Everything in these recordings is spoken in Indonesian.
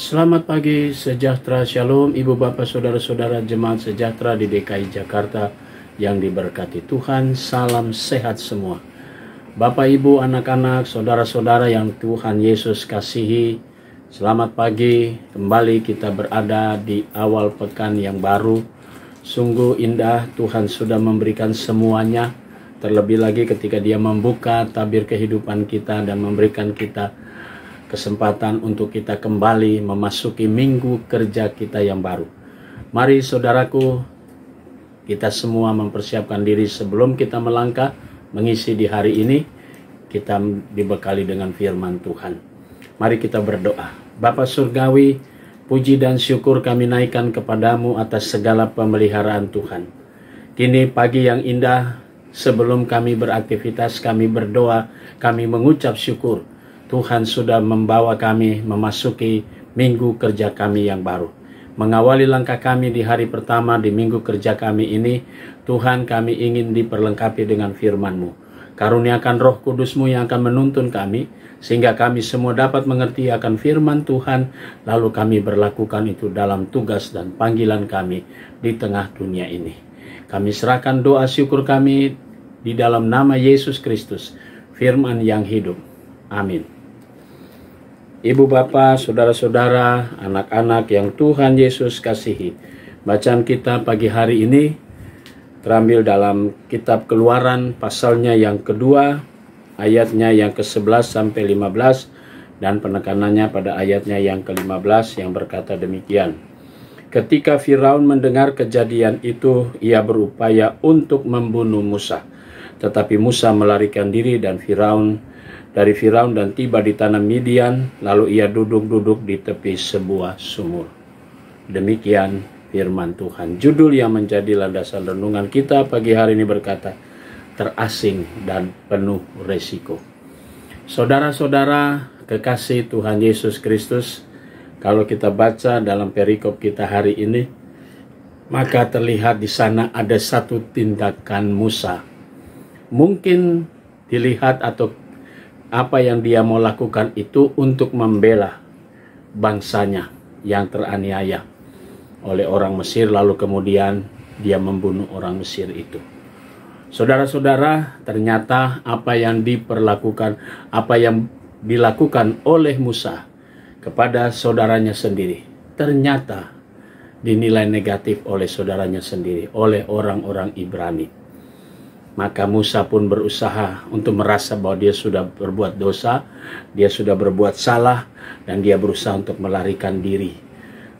Selamat pagi, sejahtera, shalom, ibu bapak, saudara-saudara jemaat sejahtera di DKI Jakarta yang diberkati Tuhan. Salam sehat semua. Bapak, ibu, anak-anak, saudara-saudara yang Tuhan Yesus kasihi, selamat pagi. Kembali kita berada di awal pekan yang baru. Sungguh indah, Tuhan sudah memberikan semuanya. Terlebih lagi ketika Dia membuka tabir kehidupan kita dan memberikan kita kesempatan untuk kita kembali memasuki minggu kerja kita yang baru. Mari saudaraku, kita semua mempersiapkan diri sebelum kita melangkah mengisi di hari ini. Kita dibekali dengan firman Tuhan. Mari kita berdoa. Bapa Surgawi, puji dan syukur kami naikkan kepadamu atas segala pemeliharaan Tuhan. Kini pagi yang indah, sebelum kami beraktivitas, kami berdoa, kami mengucap syukur. Tuhan sudah membawa kami memasuki minggu kerja kami yang baru. Mengawali langkah kami di hari pertama di minggu kerja kami ini, Tuhan, kami ingin diperlengkapi dengan firman-Mu. Karuniakan Roh Kudus-Mu yang akan menuntun kami, sehingga kami semua dapat mengerti akan firman Tuhan, lalu kami berlakukan itu dalam tugas dan panggilan kami di tengah dunia ini. Kami serahkan doa syukur kami di dalam nama Yesus Kristus, firman yang hidup. Amin. Ibu bapak, saudara-saudara, anak-anak yang Tuhan Yesus kasihi. Bacaan kita pagi hari ini terambil dalam kitab Keluaran pasalnya yang kedua, ayatnya yang ke-11 sampai 15 dan penekanannya pada ayatnya yang ke-15 yang berkata demikian. Ketika Firaun mendengar kejadian itu, ia berupaya untuk membunuh Musa. Tetapi Musa melarikan diri dari Firaun dan tiba di tanah Midian, lalu ia duduk-duduk di tepi sebuah sumur. Demikian firman Tuhan. Judul yang menjadi landasan renungan kita pagi hari ini berkata, terasing dan penuh resiko. Saudara-saudara kekasih Tuhan Yesus Kristus, kalau kita baca dalam perikop kita hari ini, maka terlihat di sana ada satu tindakan Musa. Mungkin dilihat atau apa yang dia mau lakukan itu untuk membela bangsanya yang teraniaya oleh orang Mesir, lalu kemudian dia membunuh orang Mesir itu. Saudara-saudara, ternyata apa yang dilakukan oleh Musa kepada saudaranya sendiri, ternyata dinilai negatif oleh saudaranya sendiri, oleh orang-orang Ibrani. Maka Musa pun berusaha untuk merasa bahwa dia sudah berbuat dosa, dia sudah berbuat salah, dan dia berusaha untuk melarikan diri.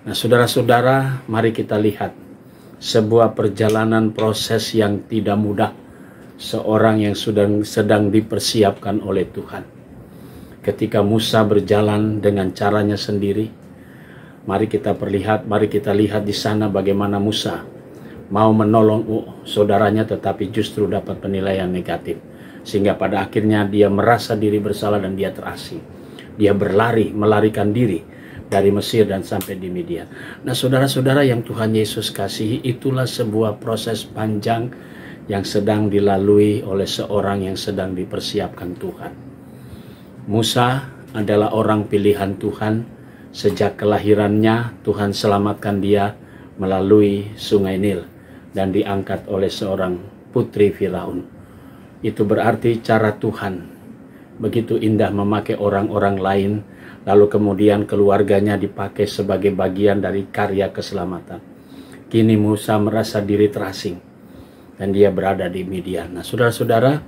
Nah, saudara-saudara, mari kita lihat sebuah perjalanan proses yang tidak mudah seorang yang sedang dipersiapkan oleh Tuhan. Ketika Musa berjalan dengan caranya sendiri, mari kita lihat di sana bagaimana Musa mau menolong saudaranya, tetapi justru dapat penilaian negatif. Sehingga pada akhirnya dia merasa diri bersalah dan dia terasing. Dia melarikan diri dari Mesir dan sampai di Midian. Nah, saudara-saudara yang Tuhan Yesus kasihi, itulah sebuah proses panjang yang sedang dilalui oleh seorang yang sedang dipersiapkan Tuhan. Musa adalah orang pilihan Tuhan. Sejak kelahirannya, Tuhan selamatkan dia melalui sungai Nil dan diangkat oleh seorang putri Firaun. Itu berarti cara Tuhan begitu indah memakai orang-orang lain, lalu kemudian keluarganya dipakai sebagai bagian dari karya keselamatan. Kini Musa merasa diri terasing dan dia berada di Midian. Nah, saudara-saudara,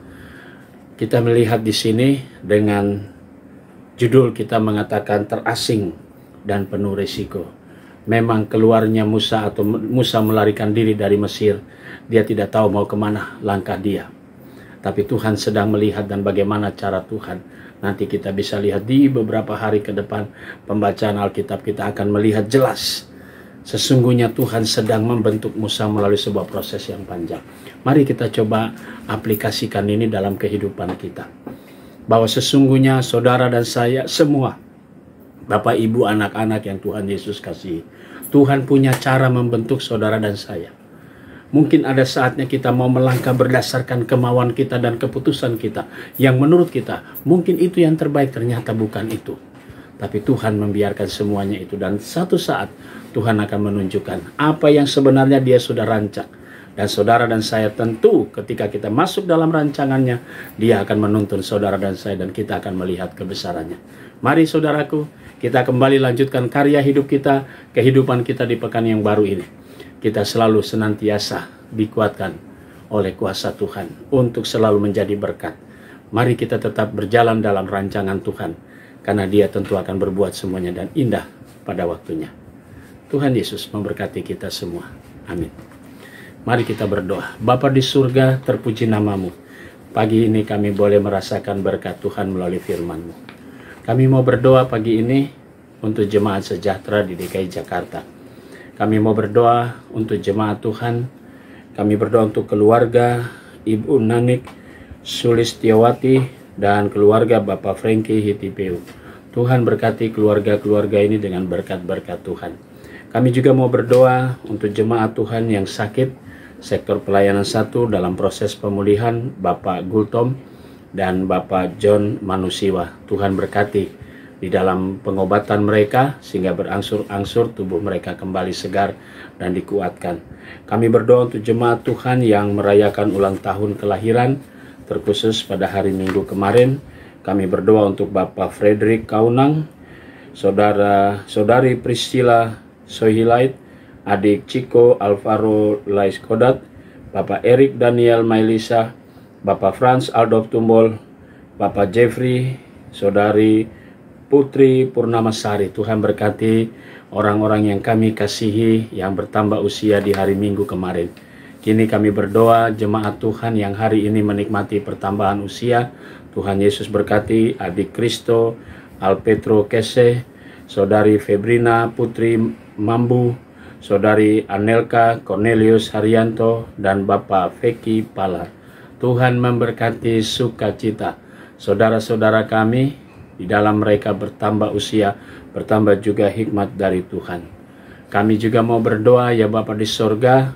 kita melihat di sini dengan judul kita mengatakan terasing dan penuh risiko. Memang keluarnya Musa melarikan diri dari Mesir, dia tidak tahu mau kemana langkah dia. Tapi Tuhan sedang melihat, dan bagaimana cara Tuhan. Nanti kita bisa lihat di beberapa hari ke depan pembacaan Alkitab, kita akan melihat jelas. Sesungguhnya Tuhan sedang membentuk Musa melalui sebuah proses yang panjang. Mari kita coba aplikasikan ini dalam kehidupan kita. Bahwa sesungguhnya saudara dan saya semua, Bapak, Ibu, anak-anak yang Tuhan Yesus kasihi, Tuhan punya cara membentuk saudara dan saya. Mungkin ada saatnya kita mau melangkah berdasarkan kemauan kita dan keputusan kita, yang menurut kita mungkin itu yang terbaik, ternyata bukan itu. Tapi Tuhan membiarkan semuanya itu, dan satu saat Tuhan akan menunjukkan apa yang sebenarnya Dia sudah rancang. Dan saudara dan saya tentu ketika kita masuk dalam rancangannya, Dia akan menuntun saudara dan saya, dan kita akan melihat kebesarannya. Mari saudaraku, kita kembali lanjutkan karya hidup kita, kehidupan kita di pekan yang baru ini. Kita selalu senantiasa dikuatkan oleh kuasa Tuhan untuk selalu menjadi berkat. Mari kita tetap berjalan dalam rancangan Tuhan, karena Dia tentu akan berbuat semuanya dan indah pada waktunya. Tuhan Yesus memberkati kita semua. Amin. Mari kita berdoa. Bapa di surga, terpuji nama-Mu. Pagi ini kami boleh merasakan berkat Tuhan melalui firman-Mu. Kami mau berdoa pagi ini untuk jemaat sejahtera di DKI Jakarta. Kami mau berdoa untuk jemaat Tuhan. Kami berdoa untuk keluarga Ibu Nanik Sulistiawati dan keluarga Bapak Franky Hitipeu. Tuhan berkati keluarga-keluarga ini dengan berkat-berkat Tuhan. Kami juga mau berdoa untuk jemaat Tuhan yang sakit, sektor pelayanan 1 dalam proses pemulihan, Bapak Gultom dan Bapak John Manusiwa. Tuhan berkati di dalam pengobatan mereka sehingga berangsur-angsur tubuh mereka kembali segar dan dikuatkan. Kami berdoa untuk jemaat Tuhan yang merayakan ulang tahun kelahiran, terkhusus pada hari Minggu kemarin. Kami berdoa untuk Bapak Frederick Kaunang, Saudari Priscilla Sohilait, adik Chico Alvaro Laiskodat, Bapak Erik Daniel Mailisa, Bapak Franz Aldov Tumbol, Bapak Jeffrey, Saudari Putri Purnamasari. Tuhan berkati orang-orang yang kami kasihi yang bertambah usia di hari Minggu kemarin. Kini kami berdoa jemaat Tuhan yang hari ini menikmati pertambahan usia. Tuhan Yesus berkati adik Kristo Alpetro Kese, Saudari Febrina Putri Mambu, Saudari Anelka Cornelius Haryanto, dan Bapak Feki Pala. Tuhan memberkati sukacita saudara-saudara kami, di dalam mereka bertambah usia, bertambah juga hikmat dari Tuhan. Kami juga mau berdoa ya Bapa di sorga,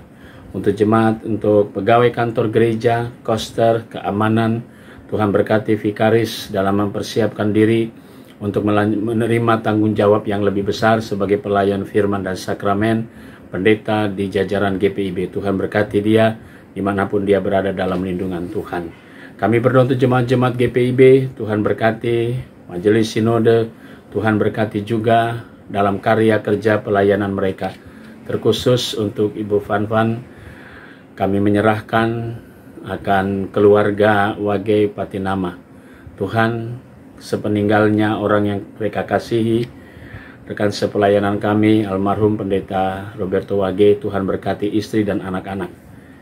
untuk jemaat, untuk pegawai kantor gereja, koster, keamanan. Tuhan berkati vikaris dalam mempersiapkan diri untuk menerima tanggung jawab yang lebih besar sebagai pelayan firman dan sakramen. Pendeta di jajaran GPIB, Tuhan berkati dia dimanapun dia berada dalam lindungan Tuhan. Kami berdoa untuk jemaat-jemaat GPIB, Tuhan berkati majelis sinode, Tuhan berkati juga dalam karya kerja pelayanan mereka. Terkhusus untuk Ibu Fanfan, kami menyerahkan akan keluarga Wage Patinama. Tuhan, sepeninggalnya orang yang mereka kasihi, rekan sepelayanan kami, almarhum Pendeta Roberto Wage, Tuhan berkati istri dan anak-anak.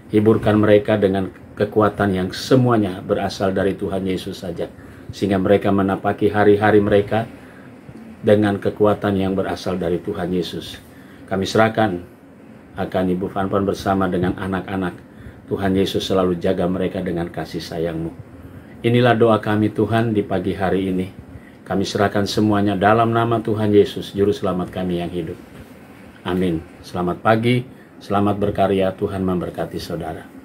Hiburkan mereka dengan kekuatan yang semuanya berasal dari Tuhan Yesus saja, sehingga mereka menapaki hari-hari mereka dengan kekuatan yang berasal dari Tuhan Yesus. Kami serahkan akan Ibu Fanfan bersama dengan anak-anak. Tuhan Yesus selalu jaga mereka dengan kasih sayang-Mu. Inilah doa kami Tuhan di pagi hari ini. Kami serahkan semuanya dalam nama Tuhan Yesus, Juru Selamat kami yang hidup. Amin. Selamat pagi, selamat berkarya, Tuhan memberkati saudara.